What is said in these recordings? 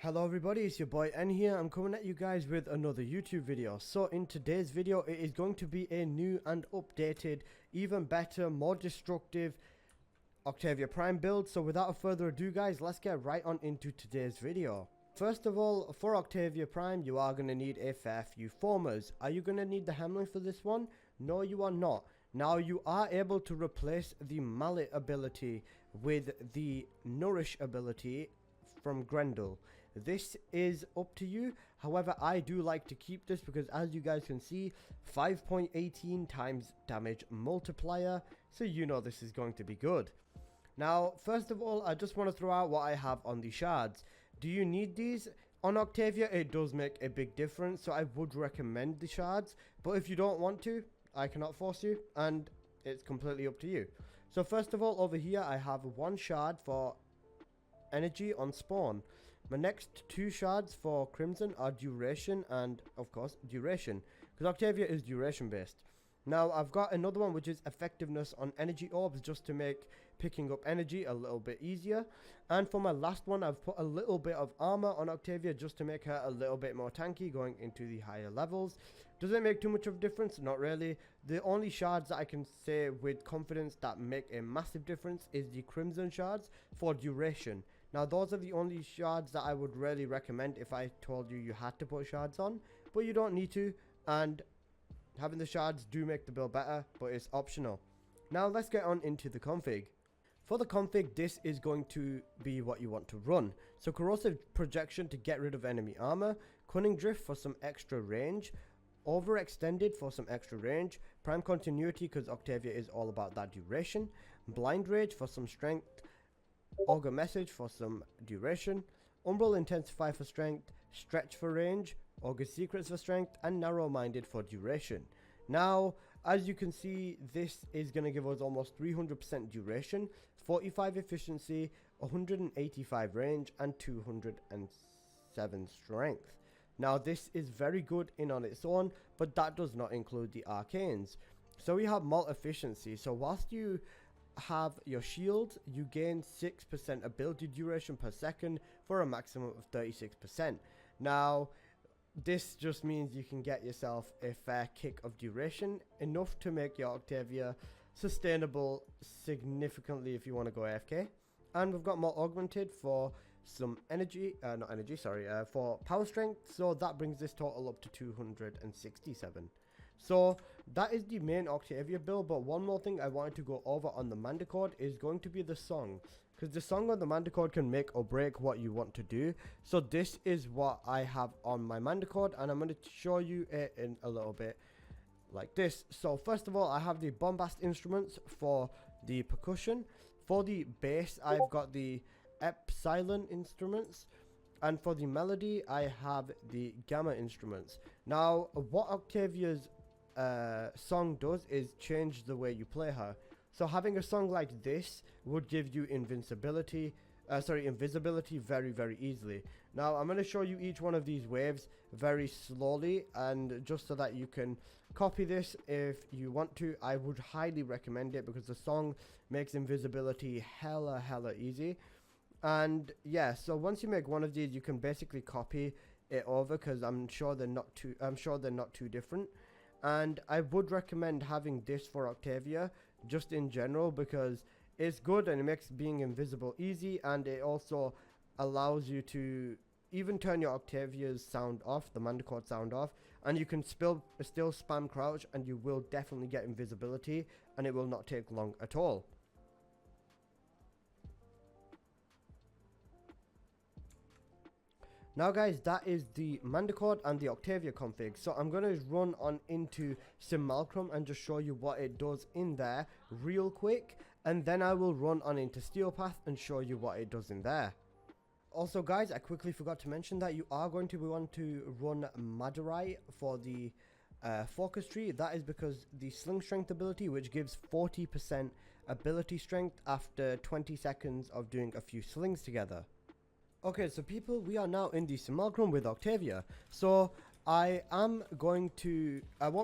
Hello everybody, it's your boy N here. I'm coming at you guys with another YouTube video. So in today's video, it is going to be a new and updated, even better, more destructive Octavia Prime build. So without further ado guys, let's get right on into today's video. First of all, for Octavia Prime, you are going to need a fair few formers. Are you going to need the Hamlin for this one? No, you are not. Now you are able to replace the Mallet ability with the Nourish ability from Grendel. This is up to you. However, I do like to keep this because as you guys can see, 5.18 times damage multiplier, so you know this is going to be good. Now first of all, I just want to throw out what I have on the shards. Do you need these? On Octavia it does make a big difference, so I would recommend the shards, but if you don't want to, I cannot force you and it's completely up to you. So first of all, over here I have one shard for energy on spawn. My next two shards for Crimson are duration and of course duration, because Octavia is duration based. Now I've got another one which is effectiveness on energy orbs, just to make picking up energy a little bit easier. And for my last one, I've put a little bit of armor on Octavia just to make her a little bit more tanky going into the higher levels. Does it make too much of a difference? Not really. The only shards that I can say with confidence that make a massive difference is the Crimson shards for duration. Now those are the only shards that I would really recommend if I told you you had to put shards on, but you don't need to, and having the shards do make the build better, but it's optional. Now let's get on into the config. For the config, this is going to be what you want to run. So corrosive projection to get rid of enemy armor, cunning drift for some extra range, overextended for some extra range, prime continuity because Octavia is all about that duration, blind rage for some strength, augur message for some duration, umbral intensify for strength, stretch for range, augur secrets for strength, and narrow minded for duration. Now as you can see, this is going to give us almost 300% duration, 45 efficiency, 185 range, and 207 strength. Now this is very good in on its own, but that does not include the arcanes. So we have mult efficiency. So whilst you have your shield, you gain 6% ability duration per second for a maximum of 36%. Now this just means you can get yourself a fair kick of duration, enough to make your Octavia sustainable significantly if you want to go AFK. And we've got more augmented for some energy, for power strength, so that brings this total up to 267. So that is the main Octavia build, but one more thing I wanted to go over on the Mandachord is going to be the song, because the song on the Mandachord can make or break what you want to do. So this is what I have on my Mandachord, and I'm going to show you it in a little bit like this. So first of all, I have the bombast instruments for the percussion. For the bass, I've got the epsilon instruments, and for the melody I have the gamma instruments. Now what Octavia's song does is change the way you play her. So having a song like this would give you invisibility very easily. Now I'm going to show you each one of these waves very slowly, and just so that you can copy this if you want to. I would highly recommend it because the song makes invisibility hella easy. And yeah, so once you make one of these, you can basically copy it over, because I'm sure they're not too different. And I would recommend having this for Octavia just in general, because it's good and it makes being invisible easy, and it also allows you to even turn your Octavia's sound off, the Mandachord sound off, and you can still spam crouch and you will definitely get invisibility, and it will not take long at all. Now guys, that is the Mandachord and the Octavia config. So I'm going to run on into Simulacrum and just show you what it does in there real quick, and then I will run on into Steelpath and show you what it does in there. Also guys, I quickly forgot to mention that you are going to want to run Madurai for the focus tree. That is because the sling strength ability, which gives 40% ability strength after 20 seconds of doing a few slings together. Okay, so people, we are now in the Simulacrum with Octavia. So I won't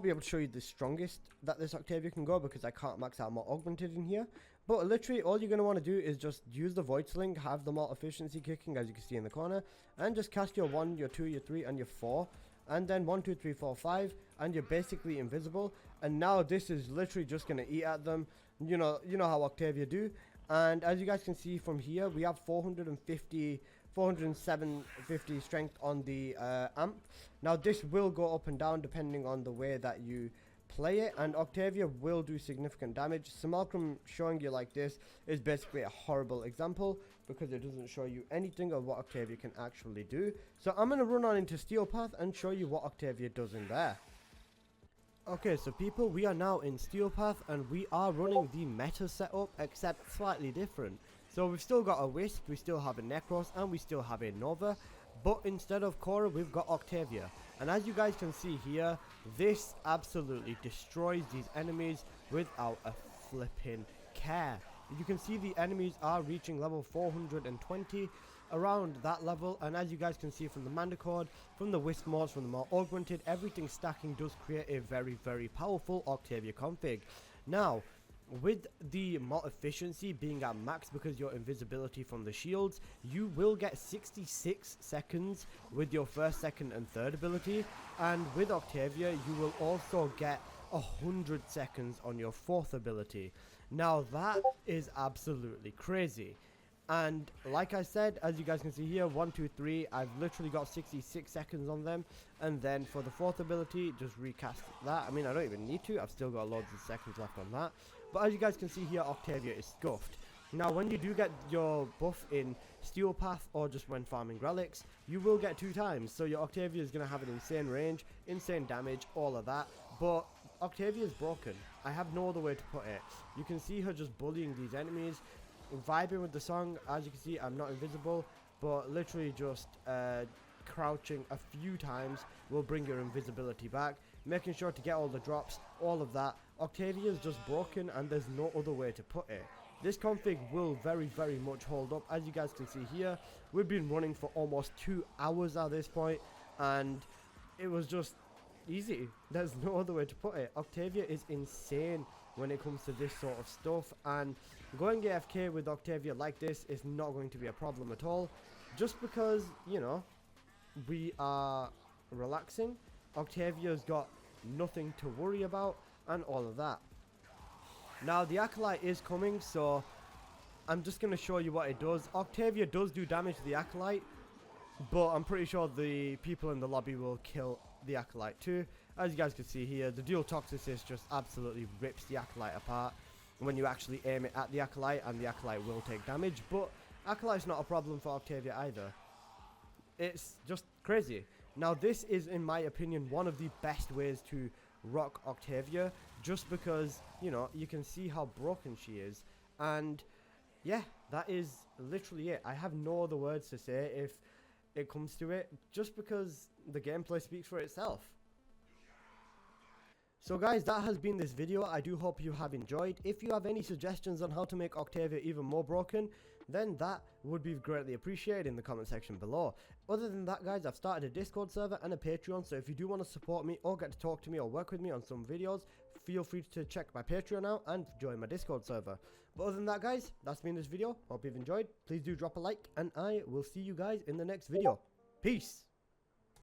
be able to show you the strongest that this Octavia can go because I can't max out more augmented in here. But literally all you're going to want to do is just use the void sling, have the more efficiency kicking as you can see in the corner, and just cast your 1, your 2, your 3 and your 4, and then 1, 2, 3, 4, 5, and you're basically invisible. And now this is literally just going to eat at them, you know how Octavia do. And as you guys can see from here, we have 40750 strength on the amp. Now this will go up and down depending on the way that you play it, and Octavia will do significant damage. Simulacrum showing you like this is basically a horrible example because it doesn't show you anything of what Octavia can actually do. So I'm going to run on into Steel Path and show you what Octavia does in there. Okay, so people, we are now in Steel Path and we are running the meta setup, except slightly different. So we've still got a Wisp, we still have a Necros, and we still have a Nova, but instead of Cora, we've got Octavia. And as you guys can see here, this absolutely destroys these enemies without a flipping care. You can see the enemies are reaching level 420, around that level, and as you guys can see from the Mandachord, from the Wisp mods, from the more augmented, everything stacking does create a very, very powerful Octavia config. Now, with the mod efficiency being at max because your invisibility from the shields, you will get 66 seconds with your first, second and third ability, and with Octavia you will also get 100 seconds on your fourth ability. Now that is absolutely crazy. And like I said, as you guys can see here, 1, 2, 3, I've literally got 66 seconds on them. And then for the fourth ability, just recast that. I mean, I don't even need to, I've still got loads of seconds left on that. But as you guys can see here, Octavia is scuffed. Now when you do get your buff in Steel Path or just when farming relics, you will get 2 times. So your Octavia is going to have an insane range, insane damage, all of that. But Octavia is broken. I have no other way to put it. You can see her just bullying these enemies, vibing with the song. As you can see, I'm not invisible, but literally just crouching a few times will bring your invisibility back, making sure to get all the drops, all of that. Octavia is just broken and there's no other way to put it. This config will very, very much hold up. As you guys can see here, we've been running for almost 2 hours at this point, and it was just easy. There's no other way to put it. Octavia is insane when it comes to this sort of stuff, and going AFK with Octavia like this is not going to be a problem at all, just because, you know, we are relaxing. Octavia's got nothing to worry about and all of that. Now the Acolyte is coming, so I'm just going to show you what it does. Octavia does do damage to the Acolyte, but I'm pretty sure the people in the lobby will kill the Acolyte too. As you guys can see here, the dual toxicist just absolutely rips the Acolyte apart when you actually aim it at the Acolyte, and the Acolyte will take damage. But Acolyte's not a problem for Octavia either. It's just crazy. Now this is, in my opinion, one of the best ways to rock Octavia, just because, you know, you can see how broken she is. And yeah, that is literally it. I have no other words to say if it comes to it, just because the gameplay speaks for itself. So guys, that has been this video. I do hope you have enjoyed. If you have any suggestions on how to make Octavia even more broken, then that would be greatly appreciated in the comment section below. Other than that guys, I've started a Discord server and a Patreon, so if you do want to support me or get to talk to me or work with me on some videos, feel free to check my Patreon out and join my Discord server. But other than that guys, that's been this video. Hope you've enjoyed. Please do drop a like, and I will see you guys in the next video. Peace!